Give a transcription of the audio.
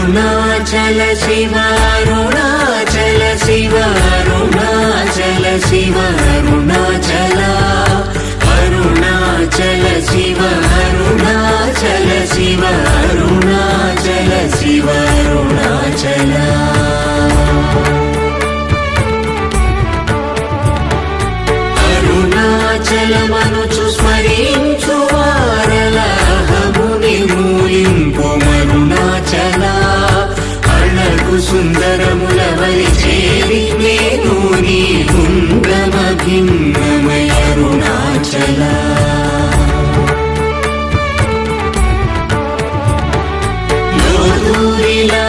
అరుణాచల శివ అరుణాచల శివ అరుణాచల శివ అరుణాచల అరుణాచల శివ అరుణాచల శివ అరుణాచల శివ అరుణాచల అరుణాచలమనుచు స్మరించు వారలహముని మూలింపు మరుణాచల అళగు సుందరముల వలి చేరి నేను నీ గుండ్రమ భిన్నమయ అరుణాచల లోదూరిలా